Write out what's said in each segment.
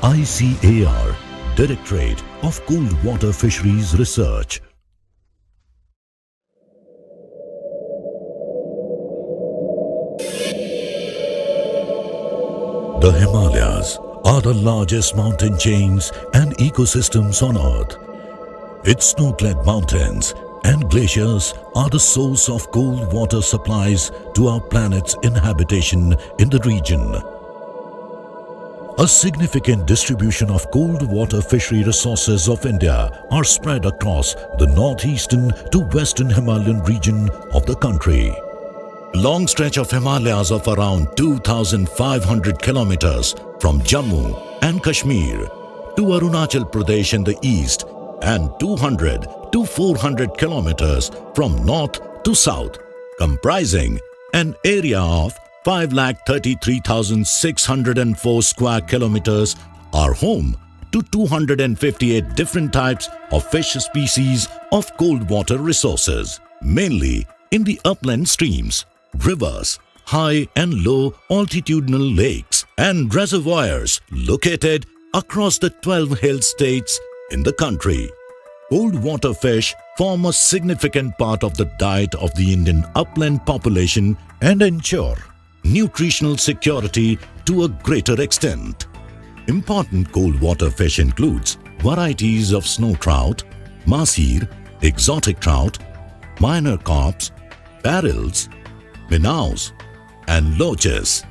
ICAR, Directorate of Cold Water Fisheries Research. The Himalayas are the largest mountain chains and ecosystems on Earth. Its snow-clad mountains and glaciers are the source of cold water supplies to our planet's inhabitation in the region. A significant distribution of cold water fishery resources of India are spread across the northeastern to western Himalayan region of the country. A long stretch of Himalayas of around 2,500 kilometers from Jammu and Kashmir to Arunachal Pradesh in the east and 200 to 400 kilometers from north to south, comprising an area of 5,33,604 square kilometers, are home to 258 different types of fish species of cold water resources, mainly in the upland streams, rivers, high and low altitudinal lakes and reservoirs located across the 12 hill states in the country. Cold water fish form a significant part of the diet of the Indian upland population and ensure nutritional security to a greater extent. Important cold water fish includes varieties of snow trout, mahseer, exotic trout, minor carps, barrels, minnows, and loaches.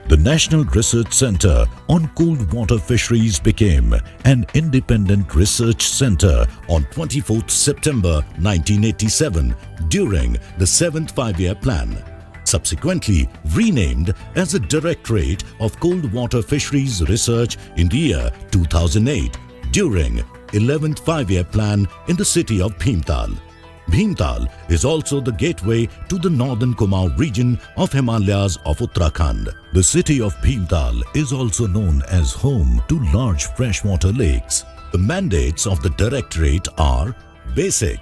The National Research Centre on Cold Water Fisheries became an independent research centre on 24th September 1987 during the 7th Five-Year Plan, subsequently renamed as the Directorate of Cold Water Fisheries Research in the year 2008 during 11th Five-Year Plan in the city of Bhimtal. Bhimtal is also the gateway to the northern Kumaon region of Himalayas of Uttarakhand. The city of Bhimtal is also known as home to large freshwater lakes. The mandates of the Directorate are basic,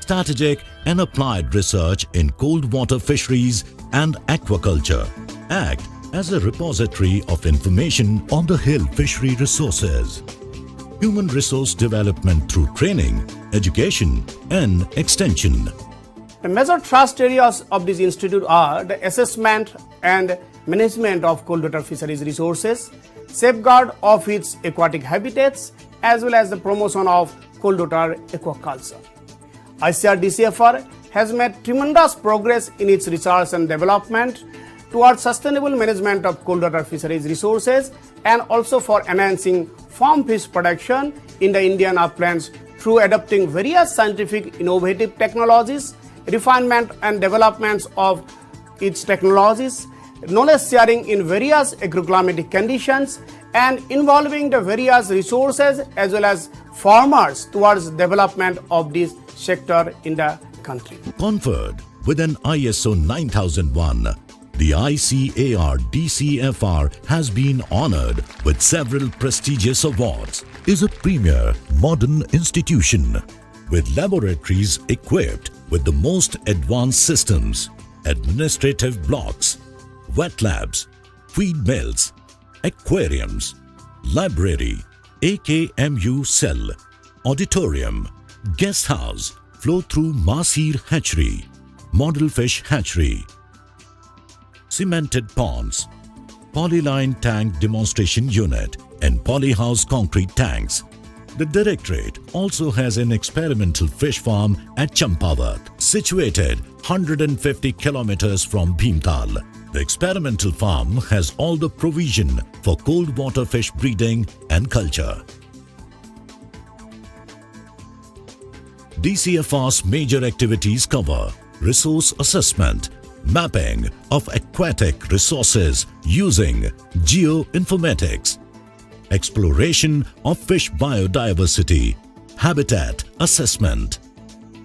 strategic and applied research in cold water fisheries and aquaculture, act as a repository of information on the hill fishery resources, human resource development through training, education and extension. The major thrust areas of this institute are the assessment and management of cold water fisheries resources, safeguard of its aquatic habitats, as well as the promotion of cold water aquaculture. ICAR-DCFR has made tremendous progress in its research and development towards sustainable management of cold water fisheries resources and also for enhancing farm fish production in the Indian uplands through adopting various scientific innovative technologies, refinement and developments of its technologies, knowledge sharing in various agroclimatic conditions, and involving the various resources as well as farmers towards development of this sector in the country. Conferred with an ISO 9001, the ICAR-DCFR has been honored with several prestigious awards, is a premier modern institution with laboratories equipped with the most advanced systems, administrative blocks, wet labs, feed mills, aquariums, library, AKMU cell, auditorium, guest house, flow-through mahseer hatchery, model fish hatchery, cemented ponds, polyline tank demonstration unit and polyhouse concrete tanks. The Directorate also has an experimental fish farm at Champavat, situated 150 kilometers from Bhimtal. The experimental farm has all the provision for cold water fish breeding and culture. DCFR's major activities cover resource assessment, mapping of aquatic resources using geoinformatics, exploration of fish biodiversity, habitat assessment,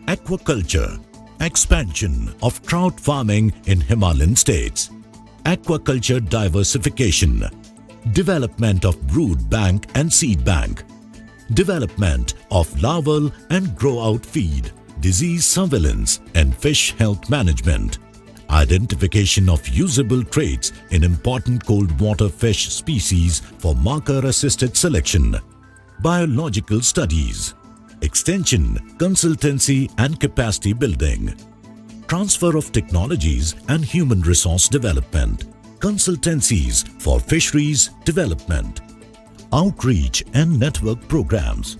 aquaculture, expansion of trout farming in Himalayan states, aquaculture diversification, development of brood bank and seed bank, development of larval and grow-out feed, disease surveillance and fish health management, identification of usable traits in important cold water fish species for marker-assisted selection, biological studies, extension, consultancy and capacity building, transfer of technologies and human resource development, consultancies for fisheries development, outreach and network programs,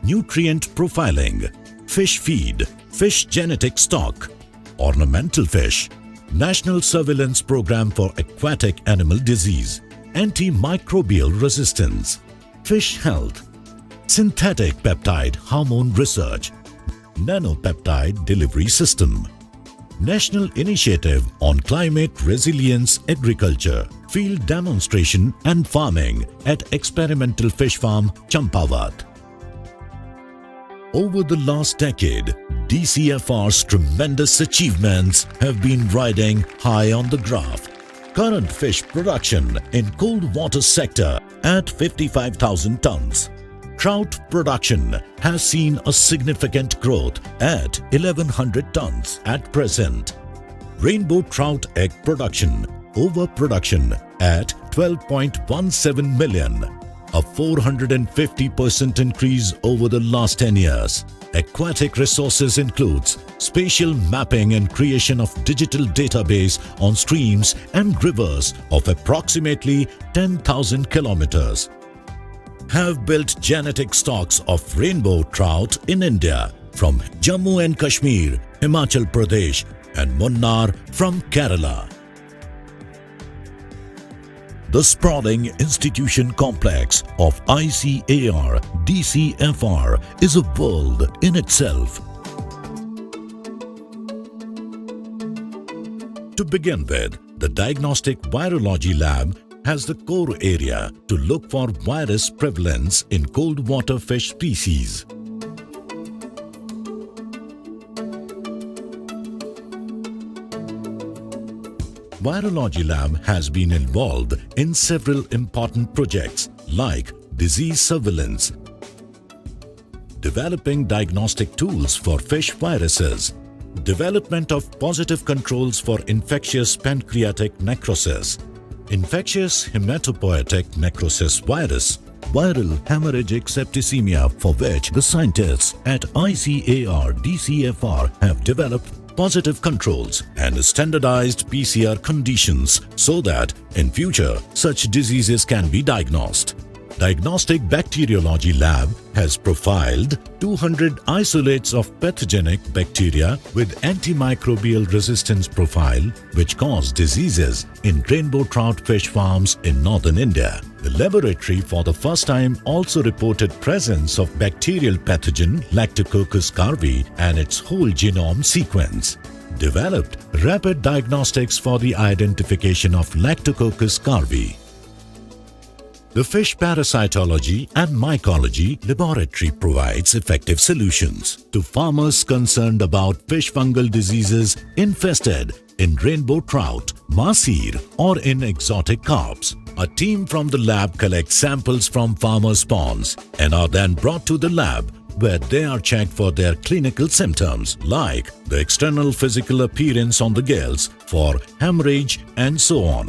nutrient profiling, fish feed, fish genetic stock, ornamental fish, National Surveillance Program for Aquatic Animal Disease, antimicrobial resistance, fish health, synthetic peptide hormone research, nanopeptide delivery system, National Initiative on Climate Resilience Agriculture, field demonstration and farming at Experimental Fish Farm, Champawat. Over the last decade, DCFR's tremendous achievements have been riding high on the graph. Current fish production in cold water sector at 55,000 tons. Trout production has seen a significant growth at 1,100 tons at present. Rainbow trout egg production, overproduction at 12.17 million, a 450% increase over the last 10 years. Aquatic resources includes spatial mapping and creation of digital database on streams and rivers of approximately 10,000 kilometers. Have built genetic stocks of rainbow trout in India from Jammu and Kashmir, Himachal Pradesh and Munnar from Kerala. The sprawling institution complex of ICAR DCFR is a world in itself. To begin with, the Diagnostic Virology Lab has the core area to look for virus prevalence in cold water fish species. Virology Lab has been involved in several important projects like disease surveillance, developing diagnostic tools for fish viruses, development of positive controls for infectious pancreatic necrosis, infectious hematopoietic necrosis virus, viral hemorrhagic septicemia, for which the scientists at ICAR DCFR have developed positive controls and standardized PCR conditions so that in future such diseases can be diagnosed. Diagnostic Bacteriology Lab has profiled 200 isolates of pathogenic bacteria with antimicrobial resistance profile which cause diseases in rainbow trout fish farms in northern India. The laboratory for the first time also reported presence of bacterial pathogen Lactococcus garvi and its whole genome sequence. Developed rapid diagnostics for the identification of Lactococcus garvi. The Fish Parasitology and Mycology Laboratory provides effective solutions to farmers concerned about fish fungal diseases infested in rainbow trout, mahseer or in exotic carps. A team from the lab collects samples from farmers' ponds and are then brought to the lab where they are checked for their clinical symptoms like the external physical appearance on the gills, for hemorrhage and so on.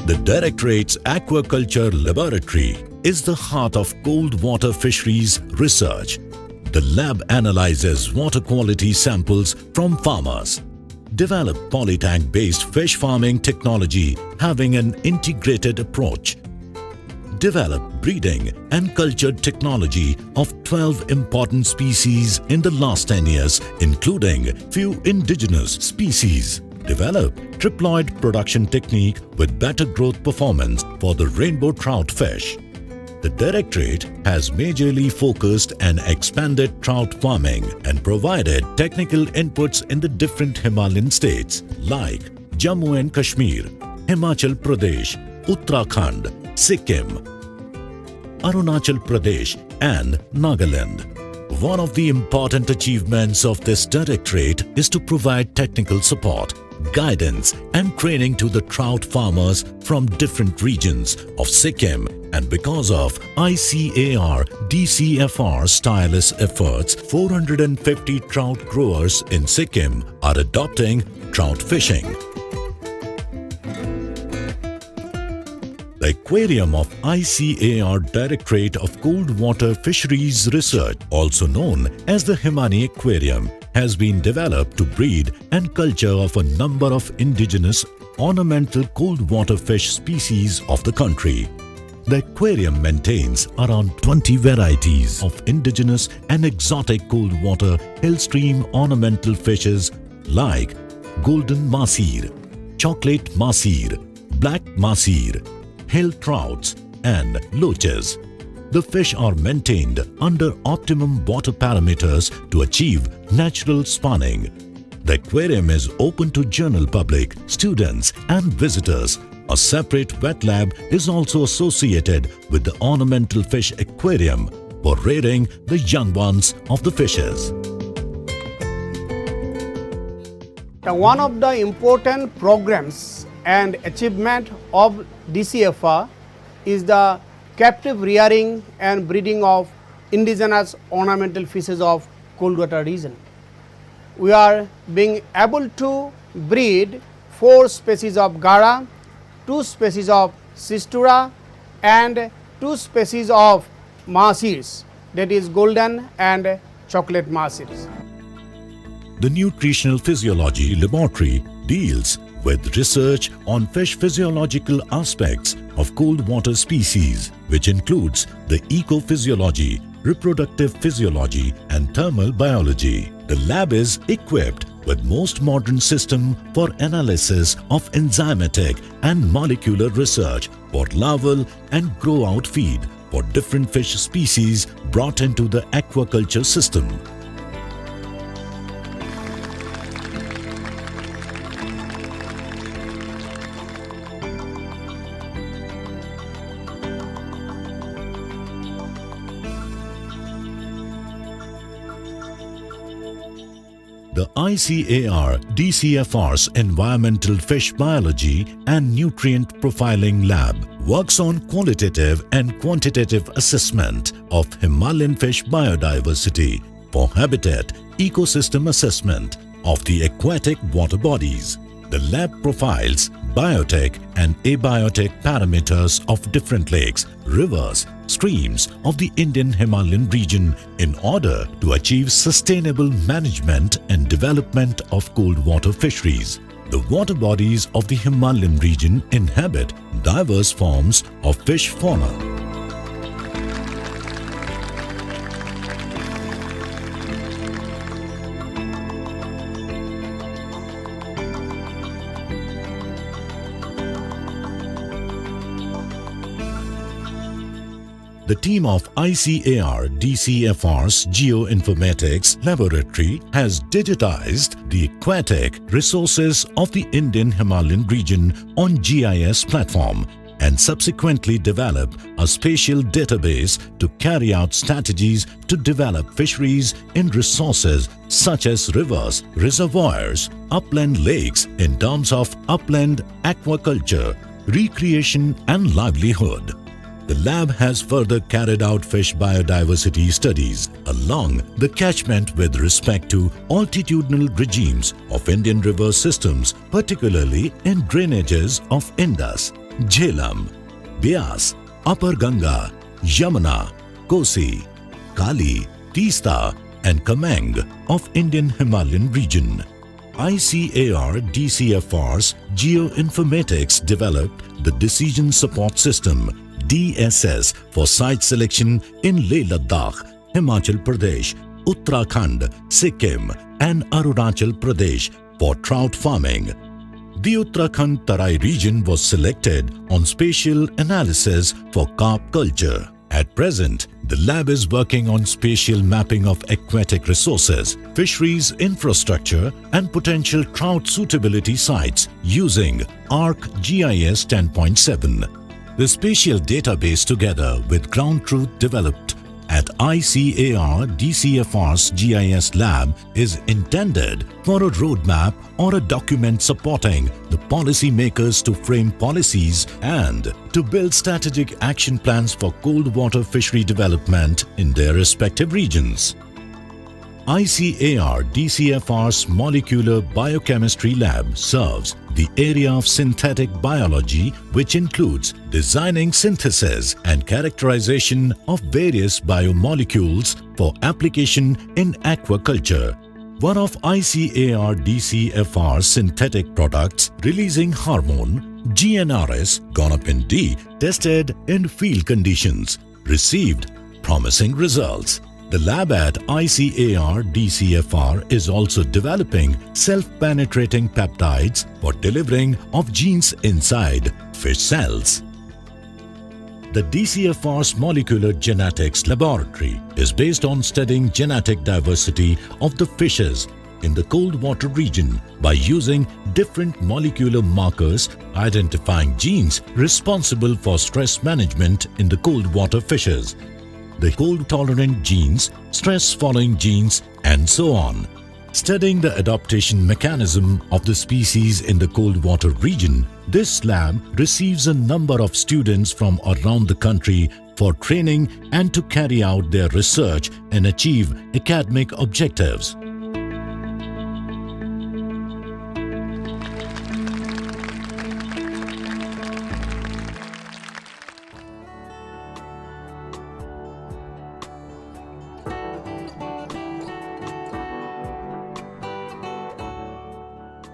The Directorate's Aquaculture Laboratory is the heart of cold water fisheries research. The lab analyzes water quality samples from farmers, develop polytank-based fish farming technology having an integrated approach, develop breeding and cultured technology of 12 important species in the last 10 years, including few indigenous species. Develop triploid production technique with better growth performance for the rainbow trout fish. The Directorate has majorly focused and expanded trout farming and provided technical inputs in the different Himalayan states like Jammu and Kashmir, Himachal Pradesh, Uttarakhand, Sikkim, Arunachal Pradesh and Nagaland. One of the important achievements of this directorate is to provide technical support, guidance and training to the trout farmers from different regions of Sikkim, and because of ICAR DCFR's tireless efforts, 450 trout growers in Sikkim are adopting trout fishing. The aquarium of ICAR Directorate of Cold Water Fisheries Research, also known as the Himani Aquarium, has been developed to breed and culture of a number of indigenous ornamental cold water fish species of the country. The aquarium maintains around 20 varieties of indigenous and exotic cold water hillstream ornamental fishes like golden mahseer, chocolate mahseer, black mahseer, hill trouts and loaches. The fish are maintained under optimum water parameters to achieve natural spawning. The aquarium is open to general public, students and visitors. A separate wet lab is also associated with the ornamental fish aquarium for rearing the young ones of the fishes. One of the important programs and achievement of DCFR is the captive rearing and breeding of indigenous ornamental fishes of cold water region. We are being able to breed 4 species of Gara, 2 species of Sistura and 2 species of mahseers, that is golden and chocolate mahseers. The Nutritional Physiology Laboratory deals with research on fish physiological aspects of cold water species, which includes the ecophysiology, reproductive physiology and thermal biology. The lab is equipped with most modern system for analysis of enzymatic and molecular research for larval and grow-out feed for different fish species brought into the aquaculture system. The ICAR DCFR's Environmental Fish Biology and Nutrient Profiling Lab works on qualitative and quantitative assessment of Himalayan fish biodiversity for habitat ecosystem assessment of the aquatic water bodies. The lab profiles biotic and abiotic parameters of different lakes, rivers, streams of the Indian Himalayan region in order to achieve sustainable management and development of cold water fisheries. The water bodies of the Himalayan region inhabit diverse forms of fish fauna. The team of ICAR DCFR's Geoinformatics Laboratory has digitized the aquatic resources of the Indian Himalayan region on GIS platform and subsequently developed a spatial database to carry out strategies to develop fisheries in resources such as rivers, reservoirs, upland lakes in terms of upland aquaculture, recreation and livelihood. The lab has further carried out fish biodiversity studies along the catchment with respect to altitudinal regimes of Indian river systems, particularly in drainages of Indus, Jhelum, Beas, Upper Ganga, Yamuna, Kosi, Kali, Teesta and Kameng of Indian Himalayan region. ICAR DCFR's Geoinformatics developed the Decision Support System DSS for site selection in Leh Ladakh, Himachal Pradesh, Uttarakhand, Sikkim and Arunachal Pradesh for trout farming. The Uttarakhand Tarai region was selected on spatial analysis for carp culture. At present, the lab is working on spatial mapping of aquatic resources, fisheries infrastructure and potential trout suitability sites using ArcGIS 10.7. The spatial database together with ground truth developed at ICAR DCFR's GIS lab is intended for a roadmap or a document supporting the policymakers to frame policies and to build strategic action plans for cold water fishery development in their respective regions. ICAR DCFR's Molecular Biochemistry Lab serves the area of synthetic biology, which includes designing synthesis and characterization of various biomolecules for application in aquaculture. One of ICAR DCFR's synthetic products releasing hormone, GNRS, Gonapin D, tested in field conditions, received promising results. The lab at ICAR DCFR is also developing self-penetrating peptides for delivering of genes inside fish cells. The DCFR's Molecular Genetics Laboratory is based on studying genetic diversity of the fishes in the cold water region by using different molecular markers identifying genes responsible for stress management in the cold water fishes, the cold-tolerant genes, stress-following genes, and so on. Studying the adaptation mechanism of the species in the cold water region, this lab receives a number of students from around the country for training and to carry out their research and achieve academic objectives.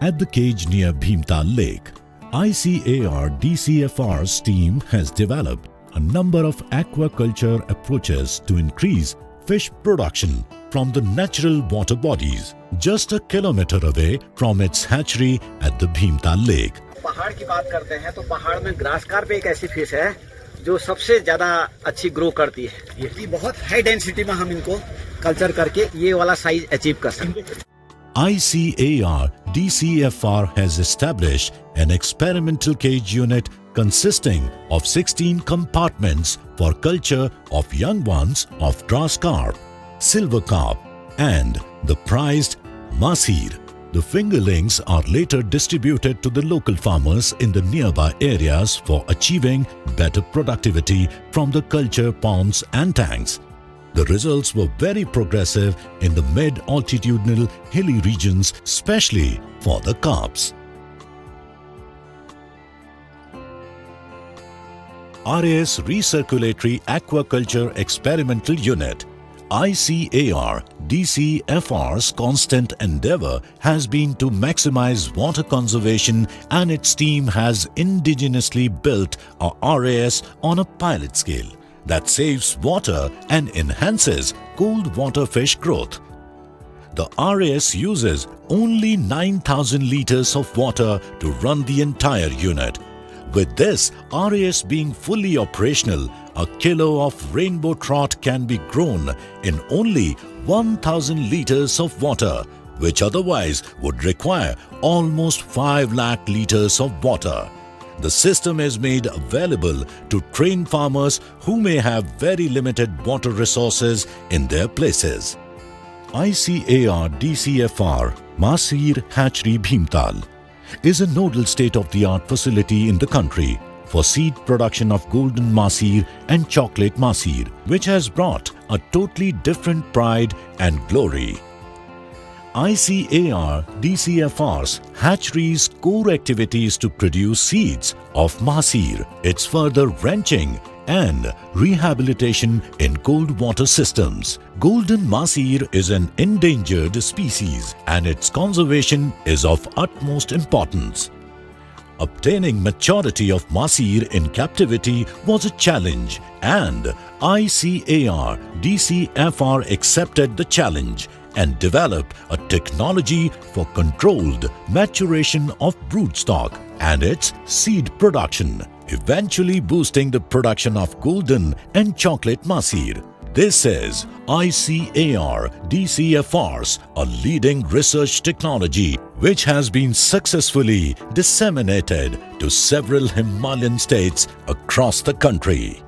At the cage near Bhimtal Lake, ICAR DCFR's team has developed a number of aquaculture approaches to increase fish production from the natural water bodies, just a kilometer away from its hatchery at the Bhimtal Lake. पहाड़ की बात करते हैं तो पहाड़ में grass carp एक ऐसी फिश है जो सबसे ज्यादा अच्छी ग्रो करती है। ये बहुत हाई डेंसिटी में हम इनको कल्चर करके ये वाला साइज अचीव कर सकते हैं। ICAR DCFR has established an experimental cage unit consisting of 16 compartments for culture of young ones of grass carp, silver carp, and the prized masir. The fingerlings are later distributed to the local farmers in the nearby areas for achieving better productivity from the culture ponds and tanks. The results were very progressive in the mid-altitudinal hilly regions, especially for the carps. RAS Recirculatory Aquaculture Experimental Unit ICAR DCFR's constant endeavor has been to maximize water conservation, and its team has indigenously built a RAS on a pilot scale that saves water and enhances cold water fish growth. The RAS uses only 9,000 liters of water to run the entire unit. With this RAS being fully operational, a kilo of rainbow trout can be grown in only 1,000 liters of water, which otherwise would require almost 5 lakh liters of water. The system is made available to train farmers who may have very limited water resources in their places. ICAR DCFR Masir Hatchery Bhimtal is a nodal state-of-the-art facility in the country for seed production of golden masir and chocolate masir, which has brought a totally different pride and glory. ICAR DCFR's hatchery's core activity is to produce seeds of masir, its further ranching and rehabilitation in cold water systems. Golden masir is an endangered species and its conservation is of utmost importance. Obtaining maturity of masir in captivity was a challenge, and ICAR DCFR accepted the challenge and developed a technology for controlled maturation of broodstock and its seed production, eventually boosting the production of golden and chocolate masir. This is ICAR DCFR's a leading research technology which has been successfully disseminated to several Himalayan states across the country.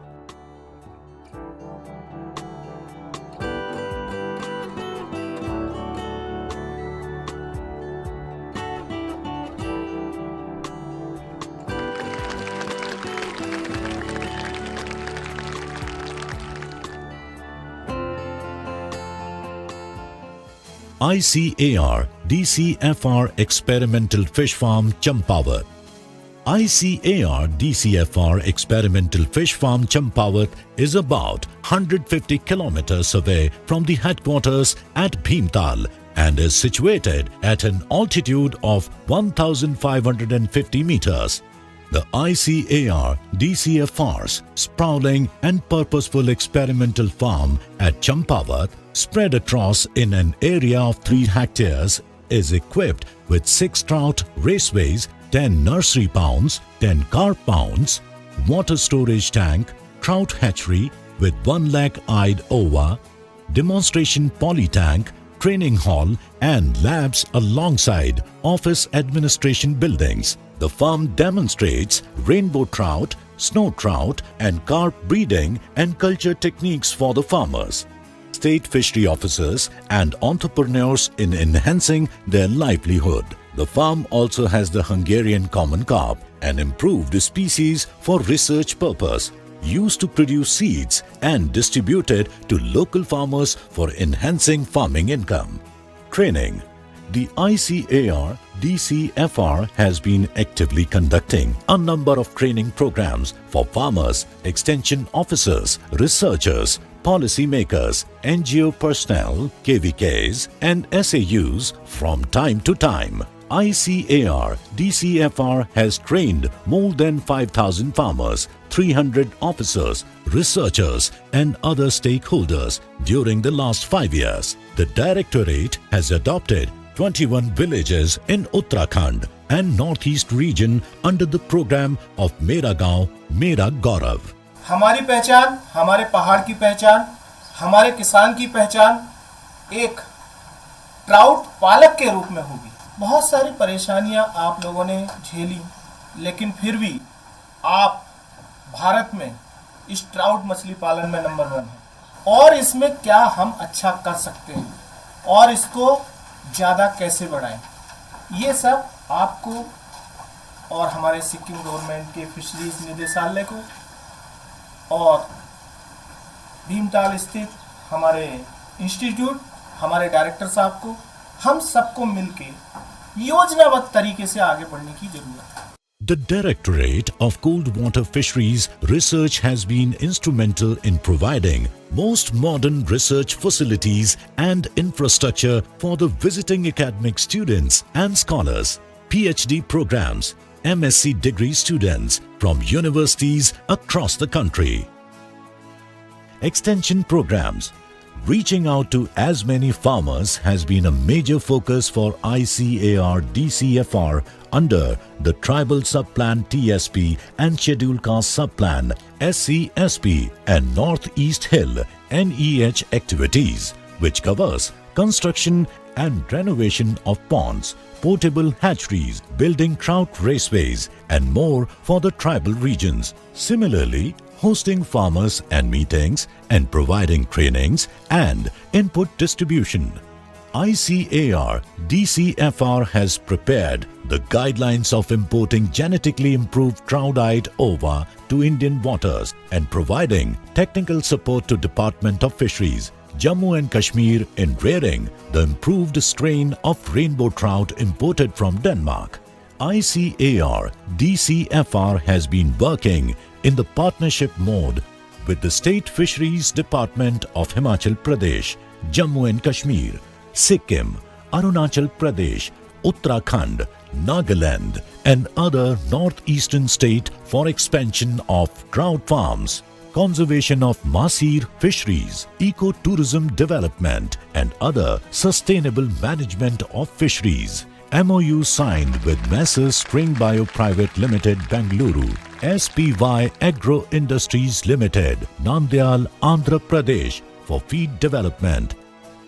ICAR DCFR Experimental Fish Farm Champawat. ICAR DCFR Experimental Fish Farm Champawat is about 150 kilometers away from the headquarters at Bhimtal and is situated at an altitude of 1,550 meters. The ICAR DCFR's sprawling and purposeful experimental farm at Champawat, spread across in an area of 3 hectares, is equipped with 6 trout raceways, 10 nursery ponds, 10 carp ponds, water storage tank, trout hatchery with 1 lakh-eyed ova, demonstration poly tank, training hall and labs alongside office administration buildings. The farm demonstrates rainbow trout, snow trout and carp breeding and culture techniques for the farmers, state fishery officers and entrepreneurs in enhancing their livelihood. The farm also has the Hungarian common carp, an improved species for research purpose, used to produce seeds and distributed to local farmers for enhancing farming income. Training. The ICAR DCFR has been actively conducting a number of training programs for farmers, extension officers, researchers, policymakers, NGO personnel, KVKs and SAUs from time to time. ICAR DCFR has trained more than 5,000 farmers, 300 officers, researchers and other stakeholders during the last 5 years. The Directorate has adopted 21 villages in Uttarakhand and Northeast region under the program of Mera Gaon, Mera Gaurav. हमारी पहचान, हमारे पहाड़ की पहचान, हमारे किसान की पहचान एक ट्राउट पालक के रूप में होगी। बहुत सारी परेशानियां आप लोगों ने झेली, लेकिन फिर भी आप भारत में इस ट्राउट मछली पालन में नंबर 1 हैं। और इसमें क्या हम अच्छा कर सकते हैं और इसको ज़्यादा कैसे बढ़ाएं, ये सब आपको और हमारे सिक्किम गवर्नमेंट के फिशरीज निदेशालय को और भीमताल स्थित हमारे इंस्टीट्यूट, हमारे डायरेक्टर साहब को, हम सबको मिलके योजनाबद्ध तरीके से आगे बढ़ने की जरूरत है। The Directorate of Cold Water Fisheries Research has been instrumental in providing most modern research facilities and infrastructure for the visiting academic students and scholars, PhD programs, MSc degree students from universities across the country. Extension programs. Reaching out to as many farmers has been a major focus for ICAR DCFR under the Tribal Subplan TSP and Scheduled Caste Subplan SCSP and Northeast Hill NEH activities, which covers construction and renovation of ponds, portable hatcheries, building trout raceways and more for the tribal regions. Similarly, hosting farmers and meetings and providing trainings and input distribution. ICAR DCFR has prepared the guidelines of importing genetically improved trout-eyed ova to Indian waters and providing technical support to Department of Fisheries, Jammu and Kashmir in rearing the improved strain of rainbow trout imported from Denmark. ICAR DCFR has been working in the partnership mode with the State Fisheries Department of Himachal Pradesh, Jammu and Kashmir, Sikkim, Arunachal Pradesh, Uttarakhand, Nagaland and other northeastern states for expansion of trout farms, conservation of Masir fisheries, eco-tourism development and other sustainable management of fisheries. MOU signed with Messrs String Bio Private Limited, Bengaluru, SPY Agro Industries Limited, Nandyal, Andhra Pradesh for feed development.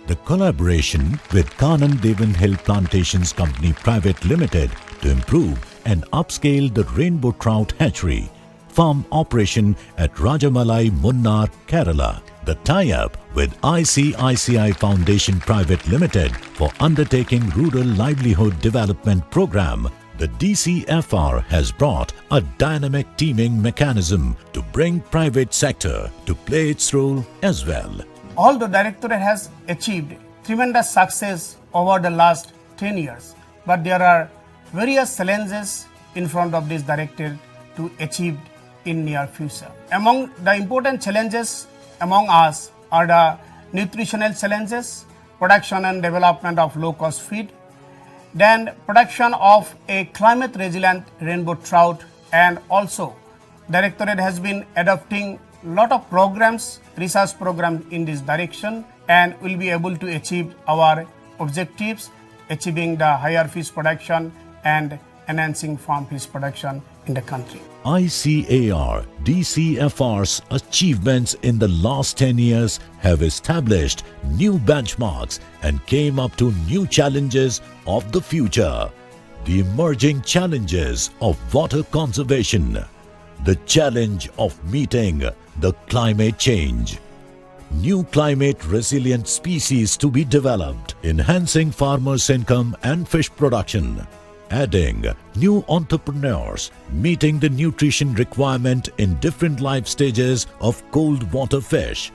The collaboration with Kanan Devan Hill Plantations Company Private Limited to improve and upscale the rainbow trout hatchery, farm operation at Rajamalai, Munnar, Kerala. The tie-up with ICICI Foundation Private Limited for undertaking rural livelihood development program. The DCFR has brought a dynamic teaming mechanism to bring private sector to play its role as well. Although Directorate has achieved tremendous success over the last 10 years. But there are various challenges in front of this directorate to achieve in near future. Among the important challenges among us are the nutritional challenges, production and development of low-cost feed, then production of a climate-resilient rainbow trout, and also Directorate has been adopting lot of programs, research programs in this direction, and will be able to achieve our objectives, achieving the higher fish production and enhancing farm fish production in the country. ICAR DCFR's achievements in the last 10 years have established new benchmarks and came up to new challenges of the future. The emerging challenges of water conservation, the challenge of meeting the climate change, new climate resilient species to be developed, enhancing farmers' income and fish production, adding new entrepreneurs, meeting the nutrition requirement in different life stages of cold water fish.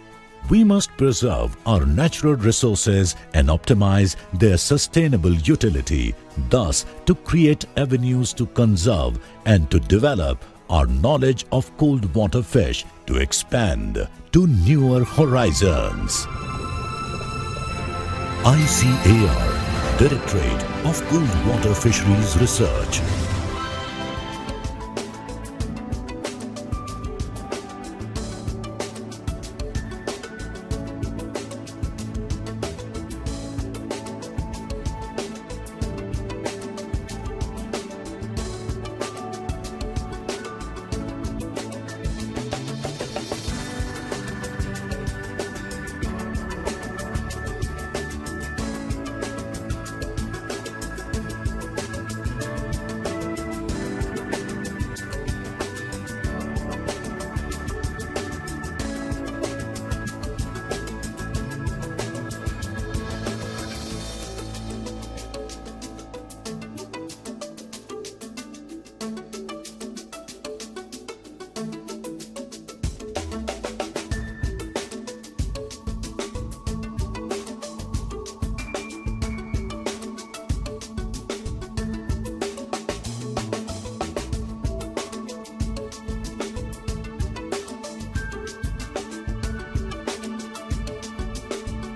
We must preserve our natural resources and optimize their sustainable utility, thus to create avenues to conserve and to develop our knowledge of cold water fish to expand to newer horizons. ICAR, Directorate of Cold Water Fisheries Research.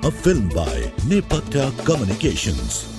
A film by Nepatya Communications.